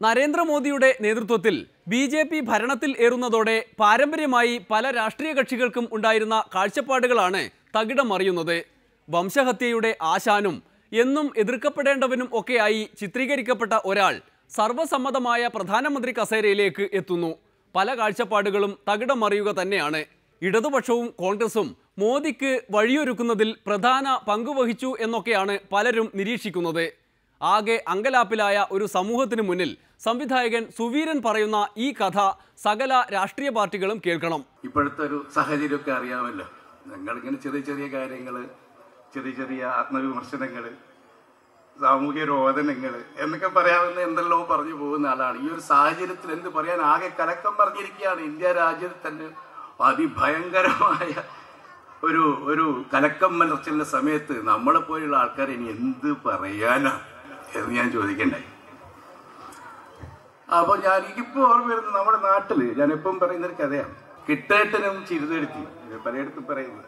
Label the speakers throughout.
Speaker 1: നരേന്ദ്രമോദിയുടെ നേതൃത്വത്തിൽ ബി.ജെ.പി. ഭരണത്തിൽ ഏറുന്നതോടെ പാരമ്പര്യമായി പല രാഷ്ട്രീയ കക്ഷികൾക്കും ഉണ്ടായിരുന്ന കാഴ്ചപ്പാടുകളാണ് തകിടം മറിയുന്നത്. വംശഹത്യയുടെ ആശാനും എന്നും എതിർക്കപ്പെടേണ്ടവനും ഒക്കെയായി ചിത്രീകരിക്കപ്പെട്ട ഒരാൾ സർവസമ്മതമായ പ്രധാനമന്ത്രി കസേരയിലേക്ക് എത്തുന്നു. പല കാഴ്ചപ്പാടുകളും തകിടം മറിയുക തന്നെയാണ്. ഇടതുപക്ഷവും കോൺഗ്രസും മോദിക്ക് വഴിയൊരുക്കുന്നതിൽ പ്രധാന പങ്കുവഹിച്ചു എന്നൊക്കെയാണ് പലരും നിരീക്ഷിക്കുന്നത്. ആകെ അങ്കലാപ്പിലായ ഒരു സമൂഹത്തിന് മുന്നിൽ സംവിധായകൻ സുവീരൻ പറയുന്ന ഈ കഥ സകല രാഷ്ട്രീയ പാർട്ടികളും കേൾക്കണം.
Speaker 2: ഇപ്പോഴത്തെ ഒരു സാഹചര്യമൊക്കെ അറിയാമല്ലോ. ഞങ്ങളിങ്ങനെ ചെറിയ ചെറിയ കാര്യങ്ങൾ, ചെറിയ ചെറിയ ആത്മവിമർശനങ്ങൾ, സാമൂഹ്യ രോദനങ്ങൾ എന്നൊക്കെ പറയാവുന്ന എന്തെല്ലോ പറഞ്ഞു പോകുന്ന ആളാണ്. ഈ ഒരു സാഹചര്യത്തിൽ എന്ത് പറയാൻ, ആകെ കലക്കം പറഞ്ഞിരിക്കുകയാണ്. ഇന്ത്യ രാജ്യത്ത് തന്നെ അതിഭയങ്കരമായ ഒരു കലക്കം മലർച്ചലിന്റെ സമയത്ത് നമ്മളെ പോലെയുള്ള ആൾക്കാർ ഇനി എന്ത് പറയാനാ എന്ന് ഞാൻ ചോദിക്കണ്ടായി. അപ്പൊ എനിക്കിപ്പോ ഓർമ്മ വരുന്നത് നമ്മുടെ നാട്ടില് ഞാനെപ്പം പറയുന്നൊരു കഥയാണ്. കിട്ടേട്ടനും ചിരുതെടുത്തി പലയിടത്തും പറയുന്നത്.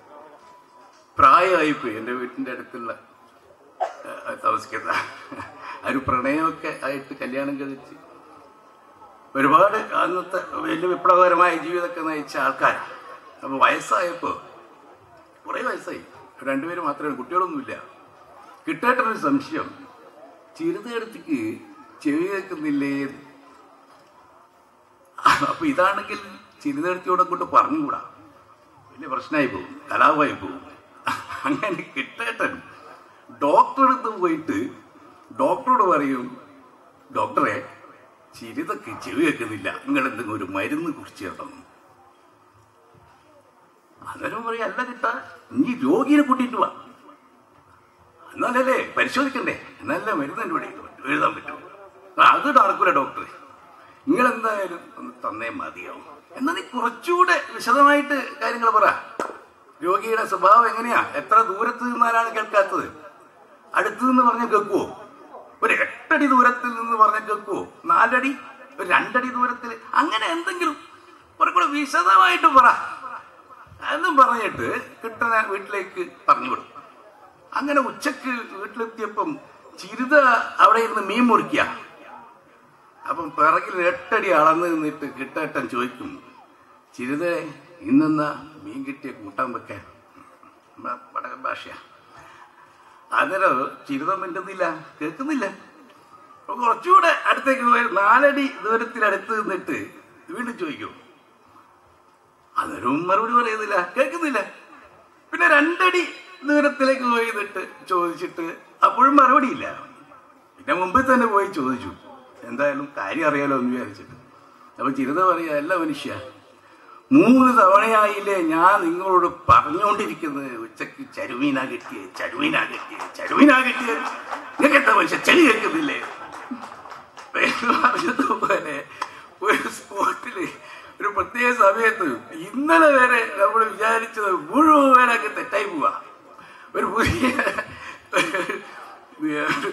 Speaker 2: പ്രായമായിപ്പോയി. എൻ്റെ വീട്ടിൻ്റെ അടുത്തുള്ള താമസിക്കുന്ന ഒരു പ്രണയമൊക്കെ ആയിട്ട് കല്യാണം കഴിച്ച് ഒരുപാട് അന്നത്തെ വലിയ വിപ്ലവകരമായ ജീവിതമൊക്കെ നയിച്ച ആൾക്കാരാണ്. അപ്പൊ വയസ്സായപ്പോ കുറേ വയസ്സായി, രണ്ടുപേരും മാത്രമേ, കുട്ടികളൊന്നുമില്ല. കിട്ടേട്ടൊരു സംശയം, ചിരുതെടുത്തിക്ക് ചെവി കേൾക്കുന്നില്ലേ? അപ്പൊ ഇതാണെങ്കിൽ ചിരുതെടുത്തിയോടെ കൊണ്ട് പറഞ്ഞുകൂടാ, വലിയ പ്രശ്നമായി പോകും, കലാപമായി പോകും. അങ്ങനെ കിട്ടേട്ടൻ ഡോക്ടറെ അടുത്ത് പോയിട്ട് ഡോക്ടറോട് പറയും, ഡോക്ടറെ ചിരുതൊക്കെ ചെവി കേൾക്കുന്നില്ല, നിങ്ങൾ എന്തെങ്കിലും ഒരു മരുന്ന് കുറിച്ച് തരണം. അന്നേരം പറയും, അല്ല കിട്ടാ, നീ രോഗിയെ കൂട്ടിയിട്ട് വാ, എന്നാലല്ലേ പരിശോധിക്കണ്ടേ, എന്നല്ല മരുന്ന് എൻ്റെ ഇവിടെ എഴുതാൻ പറ്റും. അത് നടക്കൂല ഡോക്ടറെ, നിങ്ങൾ എന്തായാലും ഒന്ന് തന്നേ മതിയാവും. എന്നാൽ നീ കുറച്ചുകൂടെ വിശദമായിട്ട് കാര്യങ്ങൾ പറ. രോഗിയുടെ സ്വഭാവം എങ്ങനെയാ, എത്ര ദൂരത്ത് നിന്നാലാണ് കേൾക്കാത്തത്, അടുത്ത് നിന്ന് പറഞ്ഞാൽ കേൾക്കുവോ, ഒരു 8 അടി ദൂരത്തിൽ നിന്ന് പറഞ്ഞാൽ കേൾക്കുവോ, 4 അടി, ഒരു 2 അടി ദൂരത്തിൽ, അങ്ങനെ എന്തെങ്കിലും കുറച്ചുകൂടെ വിശദമായിട്ട് പറ എന്നും പറഞ്ഞിട്ട് കിട്ടണ വീട്ടിലേക്ക് പറഞ്ഞു വിടും. അങ്ങനെ ഉച്ചക്ക് വീട്ടിലെത്തിയപ്പം ചിരുത അവിടെ ഇരുന്ന് മീൻ മുറിക്കുക. അപ്പം പിറകിൽ 8 അടി അളന്ന് നിന്നിട്ട് കിട്ടേട്ടൻ ചോദിക്കും, ചിരുത ഇന്നെന്നാ മീൻ കിട്ടിയ കൂട്ടാൻ വെക്കാൻ, വടക്കൻ ഭാഷയാ. അന്നേരം ചിരുത മിണ്ടുന്നില്ല, കേൾക്കുന്നില്ല. അപ്പൊ കുറച്ചുകൂടെ അടുത്തേക്ക് പോയി 4 അടി ദൂരത്തിൽ അടുത്ത് നിന്നിട്ട് വീണ്ടും ചോദിക്കും. അന്നേരവും മറുപടി പറയുന്നില്ല, കേൾക്കുന്നില്ല. പിന്നെ 2 അടി ദൂരത്തിലേക്ക് പോയി നിന്നിട്ട് ചോദിച്ചിട്ട് അപ്പോഴും മറുപടിയില്ല. പിന്നെ മുമ്പിൽ തന്നെ പോയി ചോദിച്ചു, എന്തായാലും കാര്യം അറിയാലോ എന്ന് വിചാരിച്ചിട്ട്. അപ്പൊ ചിരുത പറയാ, അല്ല മനുഷ്യ, 3 തവണയായില്ലേ ഞാൻ നിങ്ങളോട് പറഞ്ഞുകൊണ്ടിരിക്കുന്നത് ഉച്ചക്ക് ചരുമീനാ കിട്ടിയേ, ചരുമീനാ കിട്ടിയേ, ചരുമീനാ കിട്ടിയേ, നിങ്ങൾക്ക് എന്താ മനുഷ്യ ചെളി കേൾക്കുന്നില്ലേ? പറഞ്ഞതുപോലെ ഒരു സ്പോട്ടില് ഒരു പ്രത്യേക സമയത്ത് ഇന്നലെ വരെ നമ്മൾ വിചാരിച്ചത് മുഴുവനൊക്കെ തെറ്റായി പോവാ, ഒരു പുതിയ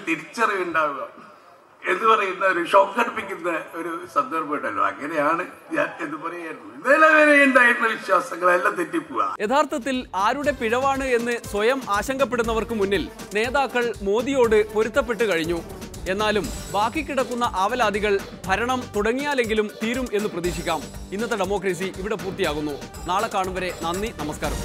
Speaker 2: തിരിച്ചറിവുണ്ടാവുക എന്ന് പറയുന്ന ഒരു ഷോക്ക് അടുപ്പിക്കുന്ന ഒരു സന്ദർഭം ഉണ്ടല്ലോ. അങ്ങനെയാണ് ഞാൻ എന്ന് പറയായിരുന്നു. ഇന്നലെ വരെ ഉണ്ടായിരുന്ന വിശ്വാസങ്ങളെല്ലാം തെറ്റിപ്പോവാ.
Speaker 1: യഥാർത്ഥത്തിൽ ആരുടെ പിഴവാണ് എന്ന് സ്വയം ആശങ്കപ്പെടുന്നവർക്ക് മുന്നിൽ നേതാക്കൾ മോദിയോട് പൊരുത്തപ്പെട്ട് കഴിഞ്ഞു. എന്നാലും ബാക്കി കിടക്കുന്ന ആവലാതികൾ ഭരണം തുടങ്ങിയാലെങ്കിലും തീരും എന്ന് പ്രതീക്ഷിക്കാം. ഇന്നത്തെ ഡെമോക്രസി ഇവിടെ പൂർത്തിയാകുന്നു. നാളെ കാണും വരെ നന്ദി, നമസ്കാരം.